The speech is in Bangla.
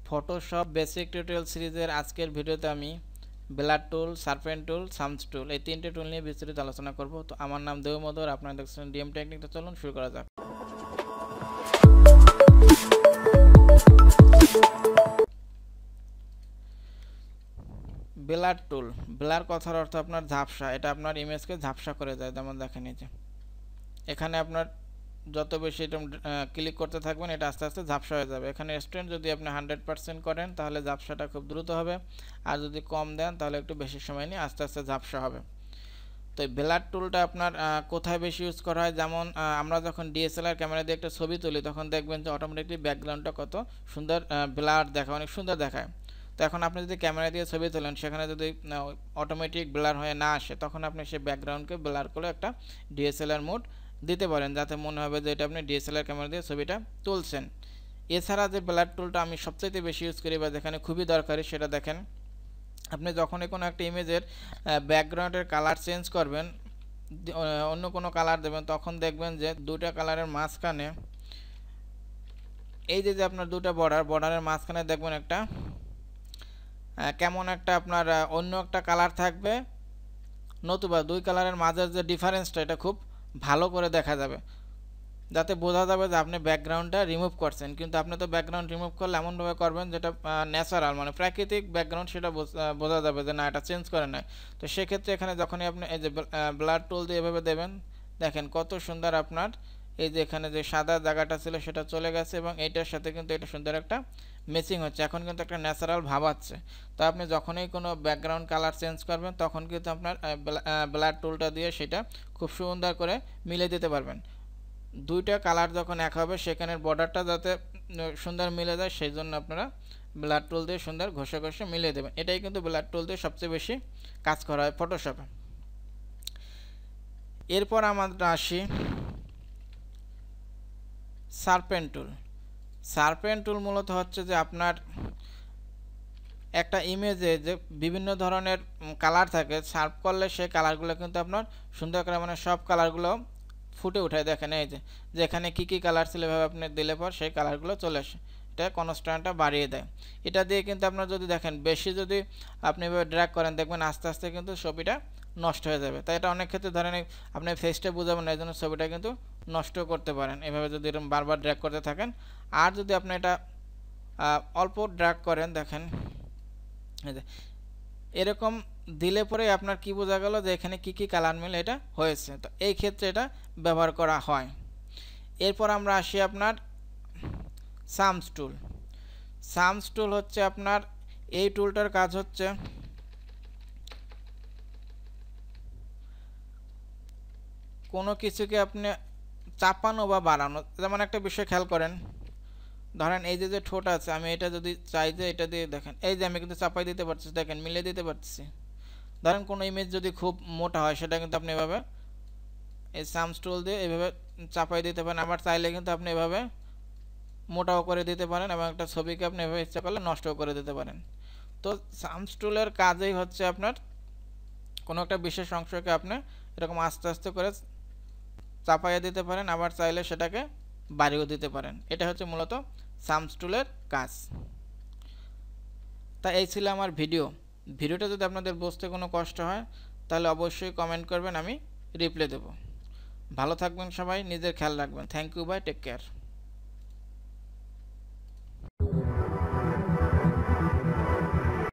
ফটোশপ বেসিক টিউটোরিয়াল সিরিজের আজকের ভিডিওতে আমি ব্লাড টুল, সারপেন্ট টুল, সামস টুল এই তিনটে টুল নিয়ে বিস্তারিত আলোচনা করব। তো আমার নাম দেবমধুর, আপনারা দেখছেন ডিএম টেকনিক। তো চলুন শুরু করা যাক। ব্লার টুল, ব্লার কথার অর্থ আপনার ঝাপসা। এটা আপনার ইমেজকে ঝাপসা করে দেয়। যেমন দেখেন এই যে এখানে আপনার যত বেশি এটা ক্লিক করতে থাকবেন এটা আস্তে আস্তে ঝাপসা হয়ে যাবে। এখানে স্ট্রেন্থ যদি আপনি 100% করেন তাহলে ঝাপসাটা খুব দ্রুত হবে, আর যদি কম দেন তাহলে একটু বেশি সময় নিয়ে আস্তে আস্তে ঝাপসা হবে। তো এই ব্লার টুলটা আপনার কোথায় বেশি ইউজ করা হয়, যেমন আমরা যখন ডিএসএলআর ক্যামেরা দিয়ে একটা ছবি তুলি তখন দেখবেন যে অটোমেটিকলি ব্যাকগ্রাউন্ডটা কত সুন্দর ব্লার দেখায়, অনেক সুন্দর দেখায়। তো এখন আপনি যদি ক্যামেরা দিয়ে ছবি তোলেন সেখানে যদি অটোমেটিক ব্লার হয়ে না আসে তখন আপনি সেই ব্যাকগ্রাউন্ডকে ব্লার করে একটা ডিএসএলআর মোড দিতে পারেন, যাতে মনে হবে যে এটা আপনি ডিএসএলআর ক্যামেরা দিয়ে ছবিটা তুলছেন। এছাড়া যে ব্লার টুলটা আমি সবচেয়ে বেশি ইউজ করি বা যেখানে খুবই দরকারি সেটা দেখেন, আপনি যখনই কোনো একটা ইমেজের ব্যাকগ্রাউন্ডের কালার চেঞ্জ করবেন, অন্য কোনো কালার দেবেন, তখন দেখবেন যে দুটা কালারের মাঝখানে এই যে আপনার দুটো বর্ডারের মাঝখানে দেখবেন একটা কেমন একটা আপনার অন্য একটা কালার থাকবে, নতুবা দুই কালারের মাঝের যে ডিফারেন্সটা এটা খুব ভালো করে দেখা যাবে, যাতে বোঝা যাবে যে আপনি ব্যাকগ্রাউন্ডটা রিমুভ করছেন। কিন্তু আপনি তো ব্যাকগ্রাউন্ড রিমুভ করলে এমনভাবে করবেন যেটা ন্যাচারাল মানে প্রাকৃতিক ব্যাকগ্রাউন্ড, সেটা বোঝা যাবে যে না এটা চেঞ্জ করে নাই। তো সেক্ষেত্রে এখানে যখনই আপনি এই যে ব্লার টুল দিয়ে এভাবে দেবেন, দেখেন কত সুন্দর আপনার এই যে এখানে যে সাদা জায়গাটা ছিল সেটা চলে গেছে এবং এইটার সাথে কিন্তু এটা সুন্দর একটা ম্যাচিং হচ্ছে, এখন কিন্তু একটা ন্যাচারাল ভাব আছে। তো আপনি যখনই কোনো ব্যাকগ্রাউন্ড কালার চেঞ্জ করবেন তখন কিন্তু আপনার ব্লার টুলটা দিয়ে সেটা খুব সুন্দর করে মিলিয়ে দিতে পারবেন। দুইটা কালার যখন এক হবে সেখানের বর্ডারটা যাতে সুন্দর মিলে যায় সেই জন্য আপনারা ব্লার টুল দিয়ে সুন্দর ঘষে ঘষে মিলিয়ে দেবেন। এটাই কিন্তু ব্লার টুল দিয়ে সবচেয়ে বেশি কাজ করা হয় ফটোশপে। এরপর আমরা আসি সারপেন্ট টুল। সারপেন্ট টুল মূলত হচ্ছে যে আপনার একটা ইমেজে যে বিভিন্ন ধরনের কালার থাকে, সার্প করলে সেই কালারগুলো কিন্তু আপনার সুন্দর করে মানে সব কালারগুলো ফুটে উঠায়। দেখেন এই যে যেখানে কী কালার ছিল এভাবে আপনি দিলে পর সেই কালারগুলো চলে আসে, এটা কনস্ট্যান্টটা বাড়িয়ে দেয়। এটা দিয়ে কিন্তু আপনার যদি দেখেন বেশি যদি আপনি এভাবে ড্র্যাগ করেন দেখবেন আস্তে আস্তে কিন্তু ছবিটা নষ্ট হয়ে যাবে। তাই এটা অনেক ক্ষেত্রে ধরেন আপনি ফেসটা বোঝাবেন না, এই জন্য ছবিটা কিন্তু নষ্ট করতে পারেন এভাবে যদি এরকম বারবার ড্র্যাগ করতে থাকেন। আর যদি আপনি এটা অল্প ড্র্যাগ করেন, দেখেন এরকম দিলে পরে আপনার কি বোঝা গেল যে এখানে কি কালার মিলে এটা হয়েছে। তো এই ক্ষেত্রে এটা ব্যবহার করা হয়। এরপর আমরা আসি আপনার সামস টুল। সামস টুল হচ্ছে আপনার এই টুলটার কাজ হচ্ছে কোনো কিছুকে আপনি চাপানো বা বাড়ানো। যেমন একটা বিষয় খেয়াল করেন, ধরেন এই যে ঠোঁট আছে, আমি এটা যদি চাই যে এটা দিয়ে দেখেন এই যে আমি কিন্তু চাপাই দিতে পারছি, দেখেন মিলিয়ে দিতে পারছি। ধরেন কোনো ইমেজ যদি খুব মোটা হয় সেটা কিন্তু আপনি এভাবে এই সামস টুল দিয়ে এভাবে চাপাই দিতে পারেন, আবার চাইলে কিন্তু আপনি এভাবে মোটাও করে দিতে পারেন এবং একটা ছবিকে আপনি এভাবে ইচ্ছা করলে নষ্টও করে দিতে পারেন। তো সামস টুলের কাজেই হচ্ছে আপনার কোনো একটা বিশেষ অংশকে আপনি এরকম আস্তে আস্তে করে চাপাইয়ে দিতে পারেন, আবার চাইলে সেটাকে বাড়িয়েও দিতে পারেন। এটা হচ্ছে মূলত সামস টুলের কাজ। তা এই ছিল আমার ভিডিওটা যদি আপনাদের বুঝতে কোনো কষ্ট হয় তাহলে অবশ্যই কমেন্ট করবেন, আমি রিপ্লাই দেব। ভালো থাকবেন সবাই, নিজের খেয়াল রাখবেন। Thank you, bye, take care.